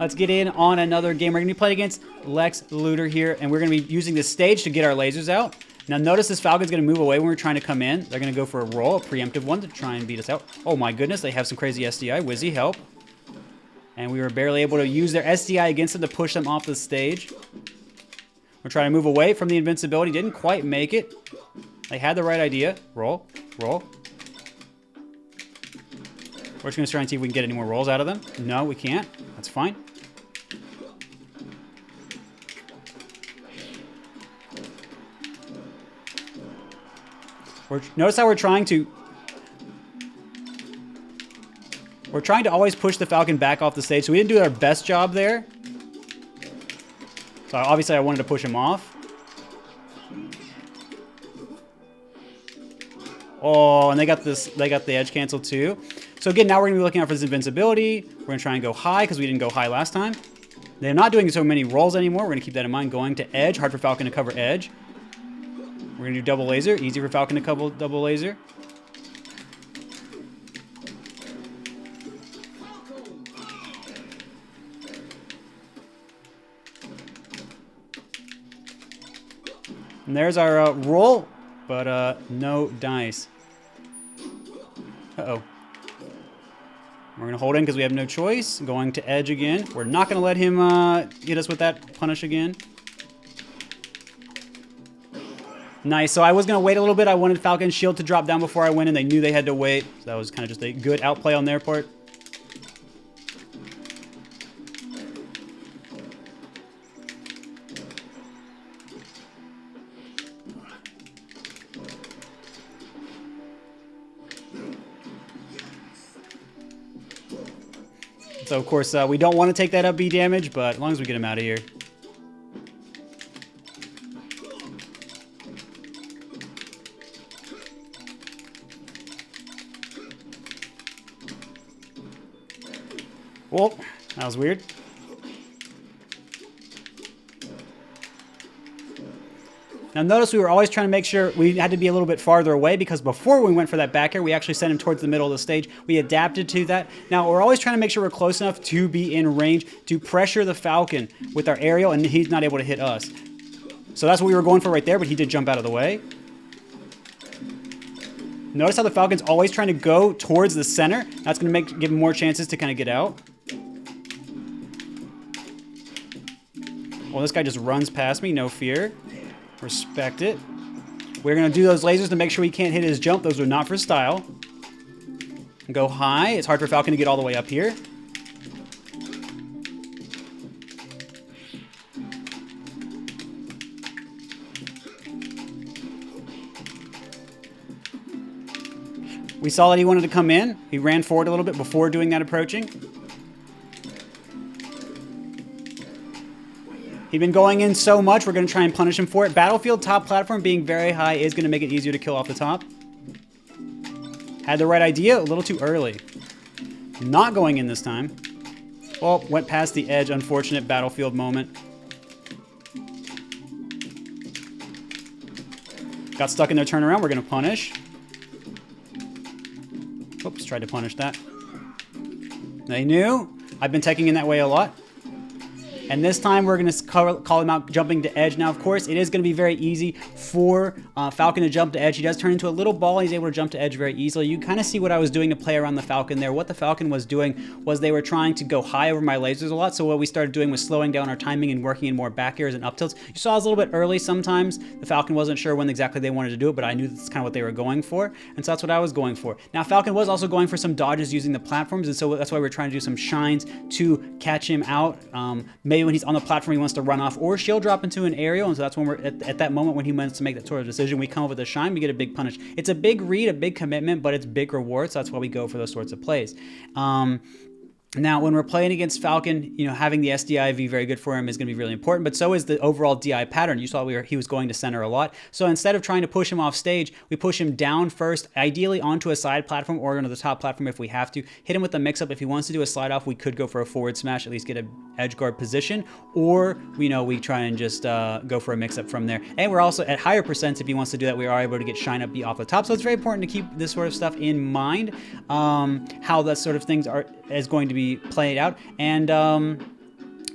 Let's get in on another game. We're going to be playing against Lex Luthor here, and we're going to be using this stage to get our lasers out. Now notice this Falcon's going to move away when we're trying to come in. They're going to go for a roll, a preemptive one to try and beat us out. Oh my goodness, they have some crazy SDI. Wizzy, help. And we were barely able to use their SDI against them to push them off the stage. We're trying to move away from the invincibility. Didn't quite make it. They had the right idea. Roll, roll. We're just going to try and see if we can get any more rolls out of them. No, we can't. That's fine. Notice how we're trying to always push the Falcon back off the stage, so we didn't do our best job there. So obviously I wanted to push him off. Oh, and they got the edge cancel too. So again, now we're gonna be looking out for this invincibility. We're gonna try and go high because we didn't go high last time. They're not doing so many rolls anymore. We're gonna keep that in mind. Going to edge, hard for Falcon to cover edge. We're gonna do double laser, easy for Falcon to cover double laser. And there's our roll, but no dice. Uh-oh. We're going to hold in because we have no choice. Going to edge again. We're not going to let him hit us with that punish again. Nice. So I was going to wait a little bit. I wanted Falcon's shield to drop down before I went in. They knew they had to wait. So that was kind of just a good outplay on their part. So, of course, we don't want to take that up B damage, but as long as we get him out of here. Well, that was weird. Now notice we were always trying to make sure we had to be a little bit farther away because before we went for that back air, we actually sent him towards the middle of the stage. We adapted to that. Now we're always trying to make sure we're close enough to be in range to pressure the Falcon with our aerial and he's not able to hit us. So that's what we were going for right there, but he did jump out of the way. Notice how the Falcon's always trying to go towards the center. That's going to give him more chances to kind of get out. Well, this guy just runs past me, no fear. Respect it. We're going to do those lasers to make sure he can't hit his jump. Those are not for style. Go high. It's hard for Falcon to get all the way up here. We saw that he wanted to come in. He ran forward a little bit before doing that approaching. He'd been going in so much, we're going to try and punish him for it. Battlefield top platform being very high is going to make it easier to kill off the top. Had the right idea, a little too early. Not going in this time. Well, went past the edge, unfortunate battlefield moment. Got stuck in their turnaround, we're going to punish. Oops, tried to punish that. They knew. I've been taking in that way a lot. And this time we're going to call him out jumping to edge. Now, of course, it is going to be very easy for Falcon to jump to edge. He does turn into a little ball. He's able to jump to edge very easily. You kind of see what I was doing to play around the Falcon there. What the Falcon was doing was they were trying to go high over my lasers a lot. So what we started doing was slowing down our timing and working in more back airs and up tilts. You saw us a little bit early sometimes. The Falcon wasn't sure when exactly they wanted to do it, but I knew that's kind of what they were going for. And so that's what I was going for. Now, Falcon was also going for some dodges using the platforms. And so that's why we're trying to do some shines to catch him out. Maybe when he's on the platform, he wants to run off or shield drop into an aerial. And so that's when we're at that moment when he wants to make that sort of decision, we come up with a shine, we get a big punish. It's a big read, a big commitment, but it's big reward. So that's why we go for those sorts of plays. Now, when we're playing against Falcon, you know, having the SDIV very good for him is going to be really important, but so is the overall DI pattern. You saw he was going to center a lot. So instead of trying to push him off stage, we push him down first, ideally onto a side platform or onto the top platform if we have to. Hit him with a mix-up. If he wants to do a slide off, we could go for a forward smash, at least get an edge guard position, or, you know, we try and just go for a mix-up from there. And we're also at higher percents if he wants to do that. We are able to get shine up B off the top. So it's very important to keep this sort of stuff in mind, how that sort of things is going to be played out. And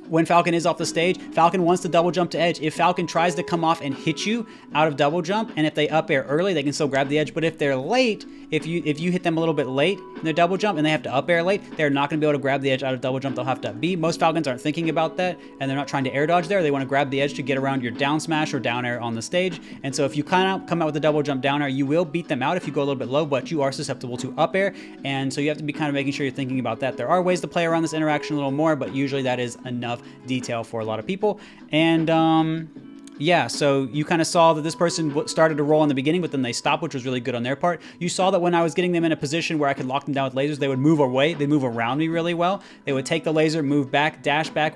when Falcon is off the stage, Falcon wants to double jump to edge. If Falcon tries to come off and hit you out of double jump, and if they up air early, they can still grab the edge. But if they're late, if you hit them a little bit late in their double jump and they have to up air late, they're not going to be able to grab the edge out of double jump. They'll have to be. Most Falcons aren't thinking about that, and they're not trying to air dodge there. They want to grab the edge to get around your down smash or down air on the stage. And so if you kind of come out with a double jump down air, you will beat them out if you go a little bit low, but you are susceptible to up air. And so you have to be kind of making sure you're thinking about that. There are ways to play around this interaction a little more, but usually that is enough detail for a lot of people. And yeah, so you kind of saw that this person started to roll in the beginning, but then they stopped, which was really good on their part. You saw that when I was getting them in a position where I could lock them down with lasers, they would move away. They'd move around me really well. They would take the laser, move back,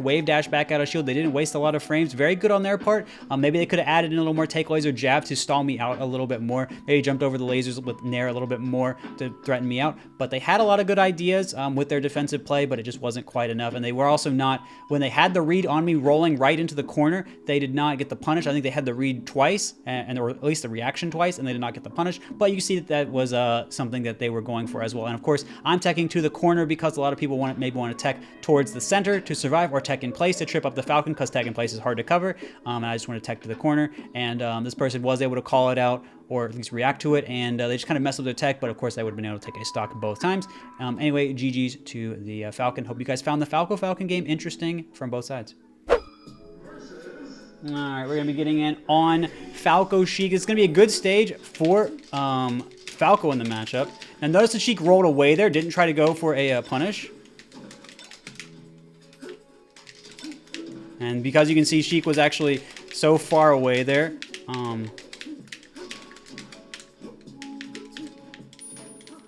wave dash back out of shield. They didn't waste a lot of frames. Very good on their part. Maybe they could have added in a little more take laser jab to stall me out a little bit more. Maybe jumped over the lasers with Nair a little bit more to threaten me out. But they had a lot of good ideas with their defensive play, but it just wasn't quite enough. And they were also not, when they had the read on me rolling right into the corner, they did not get the punish. I think they had the read twice, or at least the reaction twice, and they did not get the punish. But you see that that was something that they were going for as well. And of course, I'm teching to the corner because a lot of people maybe want to tech towards the center to survive, or tech in place to trip up the Falcon, because tech in place is hard to cover. And I just want to tech to the corner. And this person was able to call it out, or at least react to it, and they just kind of messed up their tech, but of course they would have been able to take a stock both times. Anyway, GG's to the Falcon. Hope you guys found the Falcon game interesting from both sides. All right, we're going to be getting in on Falco Sheik. It's going to be a good stage for Falco in the matchup. Now notice that Sheik rolled away there, didn't try to go for a punish. And because you can see Sheik was actually so far away there.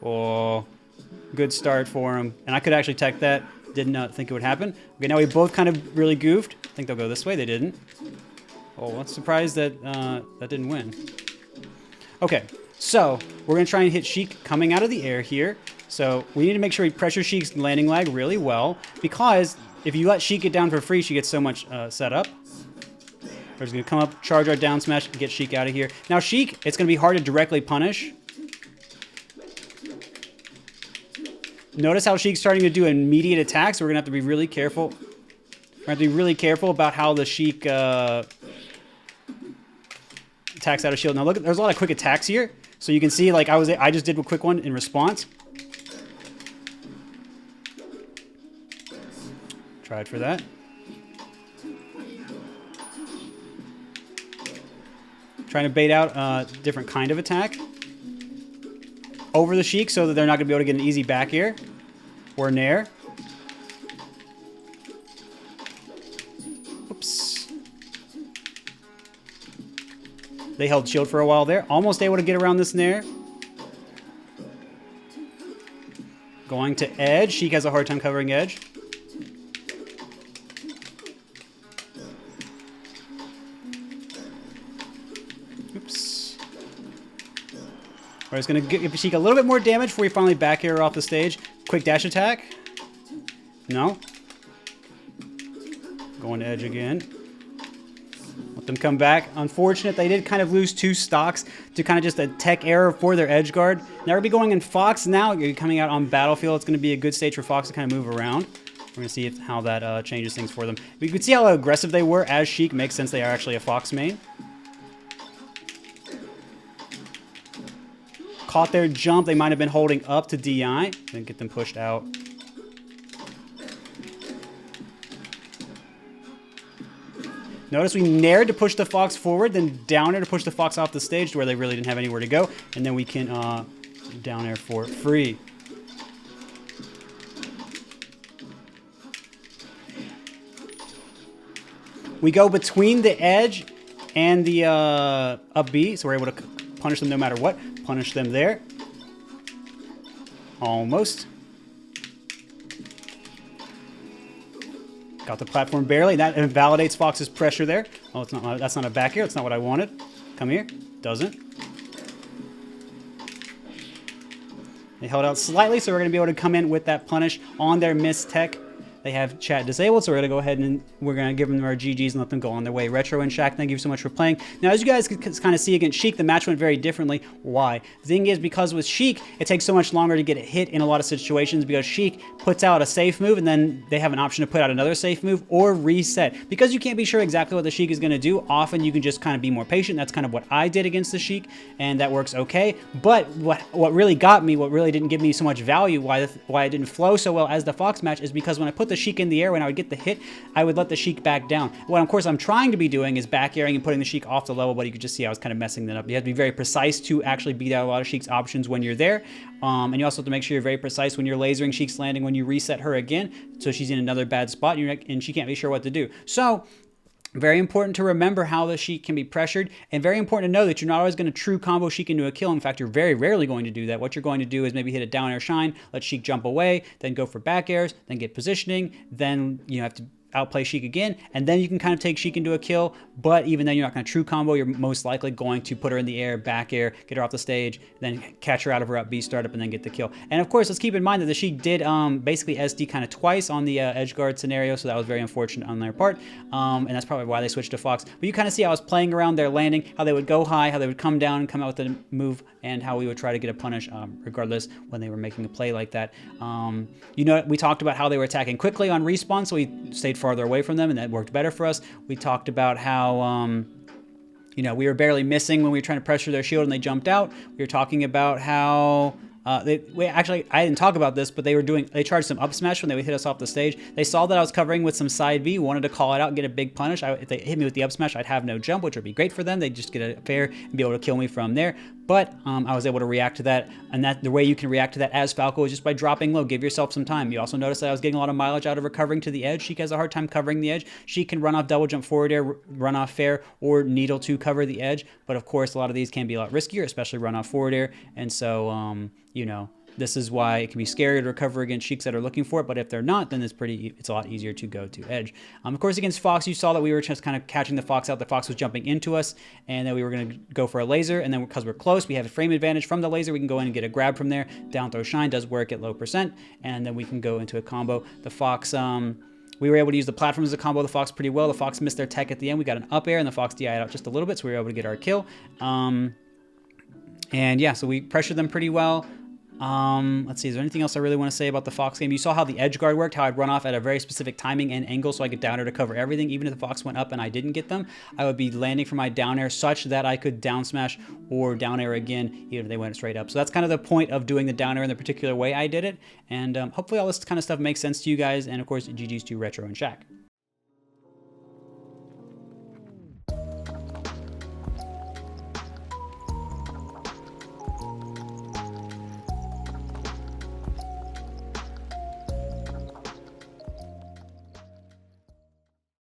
Oh, good start for him. And I could actually tech that. Did not think it would happen. Okay, now we both kind of really goofed. I think they'll go this way. They didn't. Oh, I'm surprised that that didn't win. Okay, so we're going to try and hit Sheik coming out of the air here. So we need to make sure we pressure Sheik's landing lag really well, because if you let Sheik get down for free, she gets so much set up. We're just going to come up, charge our down smash, and get Sheik out of here. Now Sheik, it's going to be hard to directly punish. Notice how Sheik's starting to do immediate attacks, so we're going to have to be really careful. We're going to have to be really careful about how the Sheik attacks out of shield. Now look, there's a lot of quick attacks here. So you can see, like, I just did a quick one in response. Tried for that. Trying to bait out a different kind of attack over the Sheik so that they're not going to be able to get an easy back air or nair. Oops. They held shield for a while there. Almost able to get around this nair. Going to edge. Sheik has a hard time covering edge. Oops. We're just going to give Sheik a little bit more damage before we finally back air off the stage. Quick dash attack. No. Going to edge again. Let them come back. Unfortunate, they did kind of lose 2 stocks to kind of just a tech error for their edge guard. Now we'll be going in Fox now. You're coming out on Battlefield. It's going to be a good stage for Fox to kind of move around. We're going to see how that changes things for them. You can see how aggressive they were as Sheik. Makes sense they are actually a Fox main. Caught their jump. They might have been holding up to DI. Then get them pushed out. Notice we nared to push the Fox forward, then down air to push the Fox off the stage to where they really didn't have anywhere to go. And then we can down air for free. We go between the edge and the up B, so we're able to punish them no matter what. Punish them there. Almost. Got the platform barely. That invalidates Fox's pressure there. Oh, it's not. That's not a back air. That's not what I wanted. Come here. Doesn't. They held out slightly, so we're going to be able to come in with that punish on their missed tech. They have chat disabled, so we're going to go ahead and we're going to give them our GGs and let them go on their way. Retro and Shaq, thank you so much for playing. Now, as you guys can kind of see against Sheik, the match went very differently. Why? The thing is, because with Sheik, it takes so much longer to get a hit in a lot of situations because Sheik puts out a safe move and then they have an option to put out another safe move or reset. Because you can't be sure exactly what the Sheik is going to do, often you can just kind of be more patient. That's kind of what I did against the Sheik, and that works okay. But what really got me, what really didn't give me so much value, why it didn't flow so well as the Fox match, is because when I put the Sheik in the air, when I would get the hit, I would let the Sheik back down. What, of course, I'm trying to be doing is back airing and putting the Sheik off the level, but you could just see I was kind of messing that up. You have to be very precise to actually beat out a lot of Sheik's options when you're there. And you also have to make sure you're very precise when you're lasering Sheik's landing, when you reset her again, so she's in another bad spot and she can't be sure what to do. So, very important to remember how the Sheik can be pressured, and very important to know that you're not always going to true combo Sheik into a kill. In fact, you're very rarely going to do that. What you're going to do is maybe hit a down air shine, let Sheik jump away, then go for back airs, then get positioning, then you have to outplay Sheik again, and then you can kind of take Sheik into a kill, but even then you're not going to true combo. You're most likely going to put her in the air, back air, get her off the stage, then catch her out of her up B startup, and then get the kill. And of course, let's keep in mind that the Sheik did basically SD kind of twice on the edge guard scenario, so that was very unfortunate on their part, and that's probably why they switched to Fox. But you kind of see I was playing around their landing, how they would go high, how they would come down and come out with a move, and how we would try to get a punish regardless when they were making a play like that. You know, we talked about how they were attacking quickly on respawn, so we stayed farther away from them, and that worked better for us. We talked about how, you know, we were barely missing when we were trying to pressure their shield and they jumped out. We were talking about how actually, I didn't talk about this, but they charged some up smash when they would hit us off the stage. They saw that I was covering with some side B, wanted to call it out and get a big punish. If they hit me with the up smash, I'd have no jump, which would be great for them. They'd just get a fair and be able to kill me from there. But I was able to react to that, and the way you can react to that as Falco is just by dropping low. Give yourself some time. You also notice that I was getting a lot of mileage out of recovering to the edge. Sheik has a hard time covering the edge. She can run off double jump forward air, run off fair, or needle to cover the edge. But of course, a lot of these can be a lot riskier, especially run off forward air. And so, you know, this is why it can be scary to recover against Sheiks that are looking for it, but if they're not, then it's a lot easier to go to edge. Of course, against Fox, you saw that we were just kind of catching the Fox out. The Fox was jumping into us, and then we were going to go for a laser, and then because we're close, we have a frame advantage from the laser. We can go in and get a grab from there. Down throw shine does work at low percent, and then we can go into a combo. The Fox, we were able to use the platform as a combo the Fox pretty well. The Fox missed their tech at the end. We got an up air, and the Fox DI'd out just a little bit, so we were able to get our kill. And yeah, so we pressured them pretty well. Let's see, is there anything else I really want to say about the Fox game? You saw how the edge guard worked, how I'd run off at a very specific timing and angle so I could down air to cover everything. Even if the Fox went up and I didn't get them, I would be landing for my down air such that I could down smash or down air again, even if they went straight up. So that's kind of the point of doing the down air in the particular way I did it. And hopefully all this kind of stuff makes sense to you guys. And of course, GG's to Retro and Shaq.